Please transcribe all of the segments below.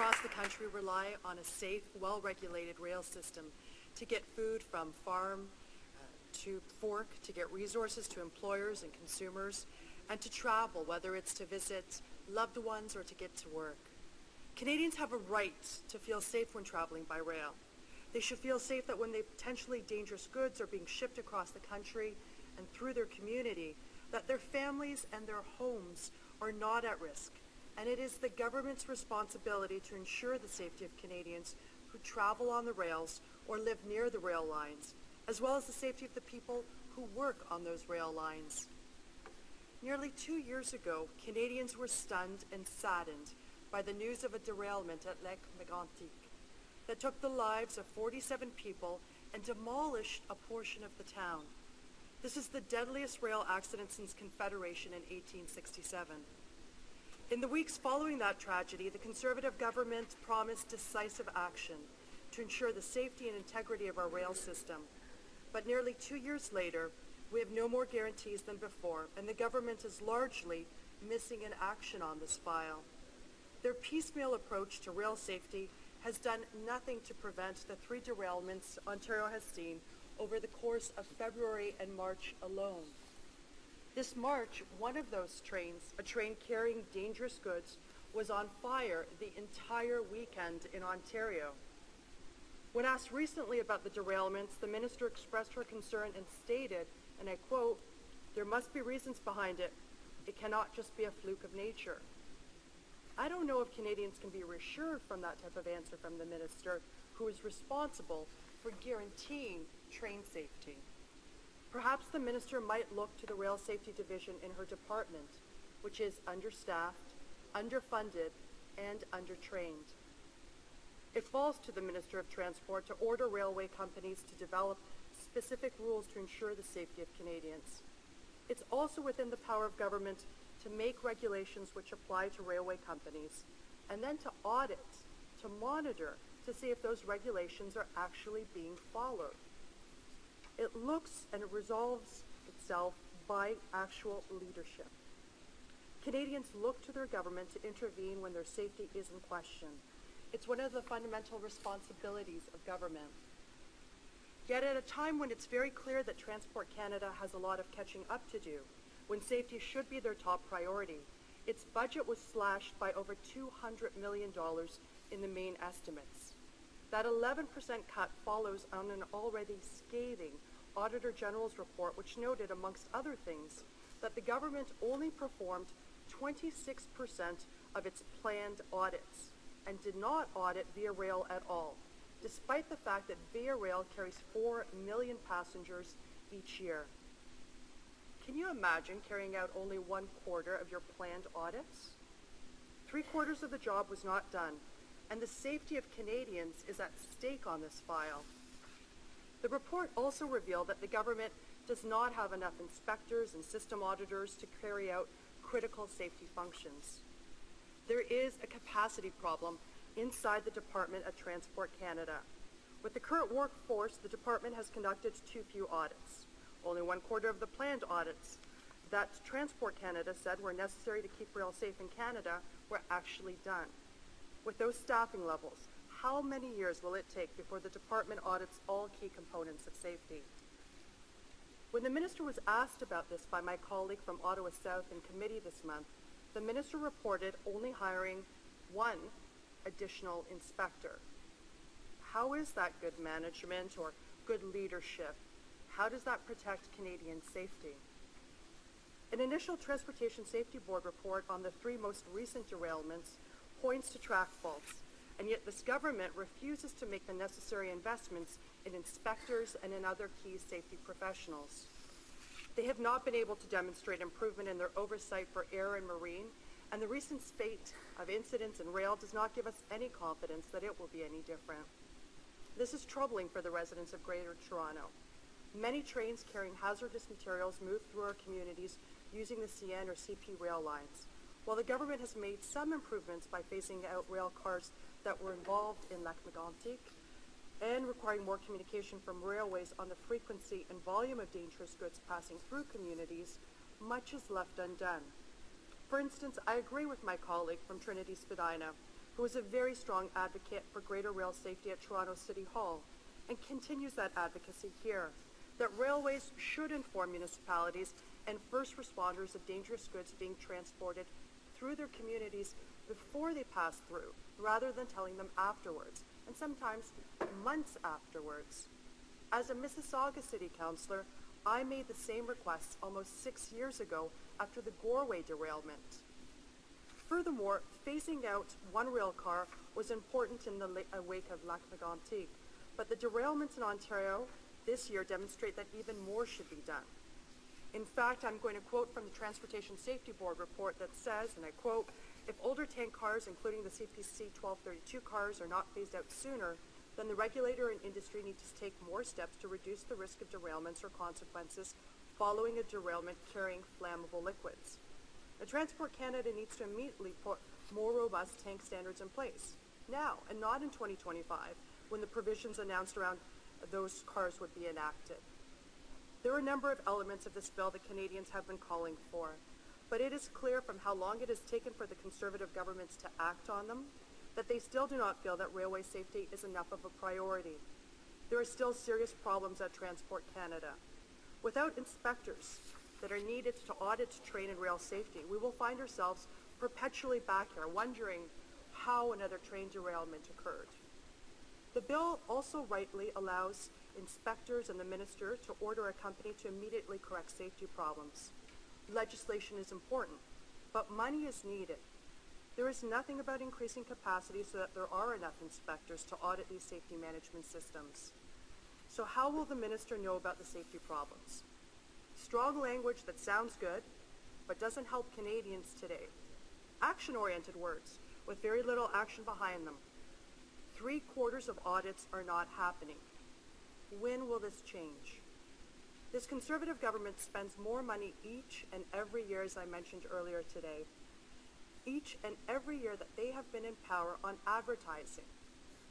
across the country rely on a safe, well-regulated rail system to get food from farm to fork, to get resources to employers and consumers, and to travel, whether it's to visit loved ones or to get to work. Canadians have a right to feel safe when traveling by rail. They should feel safe that when potentially dangerous goods are being shipped across the country and through their community, that their families and their homes are not at risk. And it is the government's responsibility to ensure the safety of Canadians who travel on the rails or live near the rail lines, as well as the safety of the people who work on those rail lines. Nearly 2 years ago, Canadians were stunned and saddened by the news of a derailment at Lac-Mégantic that took the lives of 47 people and demolished a portion of the town. This is the deadliest rail accident since Confederation in 1867. In the weeks following that tragedy, the Conservative government promised decisive action to ensure the safety and integrity of our rail system. But nearly 2 years later, we have no more guarantees than before, and the government is largely missing in action on this file. Their piecemeal approach to rail safety has done nothing to prevent the 3 derailments Ontario has seen over the course of February and March alone. This March, one of those trains, a train carrying dangerous goods, was on fire the entire weekend in Ontario. When asked recently about the derailments, the minister expressed her concern and stated, and I quote, "There must be reasons behind it. It cannot just be a fluke of nature." I don't know if Canadians can be reassured from that type of answer from the minister, who is responsible for guaranteeing train safety. Perhaps the minister might look to the Rail Safety Division in her department, which is understaffed, underfunded, and undertrained. It falls to the Minister of Transport to order railway companies to develop specific rules to ensure the safety of Canadians. It's also within the power of government to make regulations which apply to railway companies, and then to audit, to monitor, to see if those regulations are actually being followed. It looks and it resolves itself by actual leadership. Canadians look to their government to intervene when their safety is in question. It's one of the fundamental responsibilities of government. Yet at a time when it's very clear that Transport Canada has a lot of catching up to do, when safety should be their top priority, its budget was slashed by over $200 million in the main estimates. That 11% cut follows on an already scathing Auditor General's report, which noted, amongst other things, that the government only performed 26% of its planned audits and did not audit Via Rail at all, despite the fact that Via Rail carries 4 million passengers each year. Can you imagine carrying out only 1/4 of your planned audits? 3/4 of the job was not done, and the safety of Canadians is at stake on this file. The report also revealed that the government does not have enough inspectors and system auditors to carry out critical safety functions. There is a capacity problem inside the department at Transport Canada. With the current workforce, the department has conducted too few audits. Only 1/4 of the planned audits that Transport Canada said were necessary to keep rail safe in Canada were actually done. With those staffing levels, how many years will it take before the department audits all key components of safety? When the minister was asked about this by my colleague from Ottawa South in committee this month, the minister reported only hiring 1 additional inspector. How is that good management or good leadership? How does that protect Canadian safety? An initial Transportation Safety Board report on the 3 most recent derailments points to track faults, and yet this government refuses to make the necessary investments in inspectors and in other key safety professionals. They have not been able to demonstrate improvement in their oversight for air and marine, and the recent spate of incidents in rail does not give us any confidence that it will be any different. This is troubling for the residents of Greater Toronto. Many trains carrying hazardous materials move through our communities using the CN or CP rail lines. While the government has made some improvements by phasing out rail cars that were involved in Lac-Mégantic and requiring more communication from railways on the frequency and volume of dangerous goods passing through communities, much is left undone. For instance, I agree with my colleague from Trinity Spadina who is a very strong advocate for greater rail safety at Toronto City Hall and continues that advocacy here, that railways should inform municipalities and first responders of dangerous goods being transported through their communities before they pass through, rather than telling them afterwards, and sometimes months afterwards. As a Mississauga City Councillor, I made the same requests almost 6 years ago after the Goreway derailment. Furthermore, phasing out one rail car was important in the wake of Lac Mégantic, but the derailments in Ontario this year demonstrate that even more should be done. In fact, I'm going to quote from the Transportation Safety Board report that says, and I quote, "If older tank cars, including the CPC 1232 cars, are not phased out sooner, then the regulator and industry need to take more steps to reduce the risk of derailments or consequences following a derailment carrying flammable liquids. Now, Transport Canada needs to immediately put more robust tank standards in place, now and not in 2025, when the provisions announced around those cars would be enacted. There are a number of elements of this bill that Canadians have been calling for, but it is clear from how long it has taken for the Conservative governments to act on them that they still do not feel that railway safety is enough of a priority. There are still serious problems at Transport Canada. Without inspectors that are needed to audit train and rail safety, we will find ourselves perpetually back here wondering how another train derailment occurred. The bill also rightly allows inspectors and the minister to order a company to immediately correct safety problems. Legislation is important, but money is needed. There is nothing about increasing capacity so that there are enough inspectors to audit these safety management systems. So how will the minister know about the safety problems? Strong language that sounds good, but doesn't help Canadians today. Action-oriented words with very little action behind them. 3/4 of audits are not happening. When will this change? This Conservative government spends more money each and every year, as I mentioned earlier today, each and every year that they have been in power on advertising,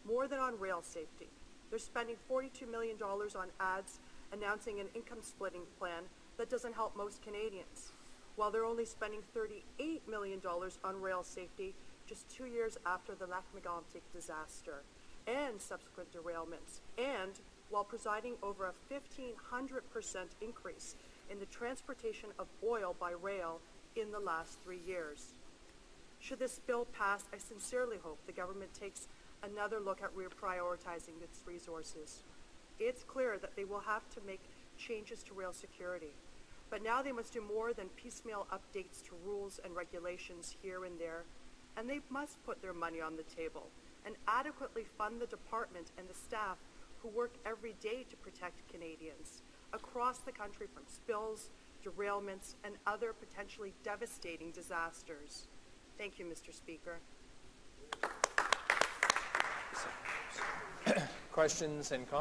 more than on rail safety. They're spending $42 million on ads announcing an income splitting plan that doesn't help most Canadians, while they're only spending $38 million on rail safety just 2 years after the Lac Mégantic disaster and subsequent derailments, and while presiding over a 1,500% increase in the transportation of oil by rail in the last 3 years. Should this bill pass, I sincerely hope the government takes another look at reprioritizing its resources. It's clear that they will have to make changes to rail security, but now they must do more than piecemeal updates to rules and regulations here and there, and they must put their money on the table and adequately fund the department and the staff who work every day to protect Canadians across the country from spills, derailments, and other potentially devastating disasters. Thank you, Mr. Speaker. Questions and comments?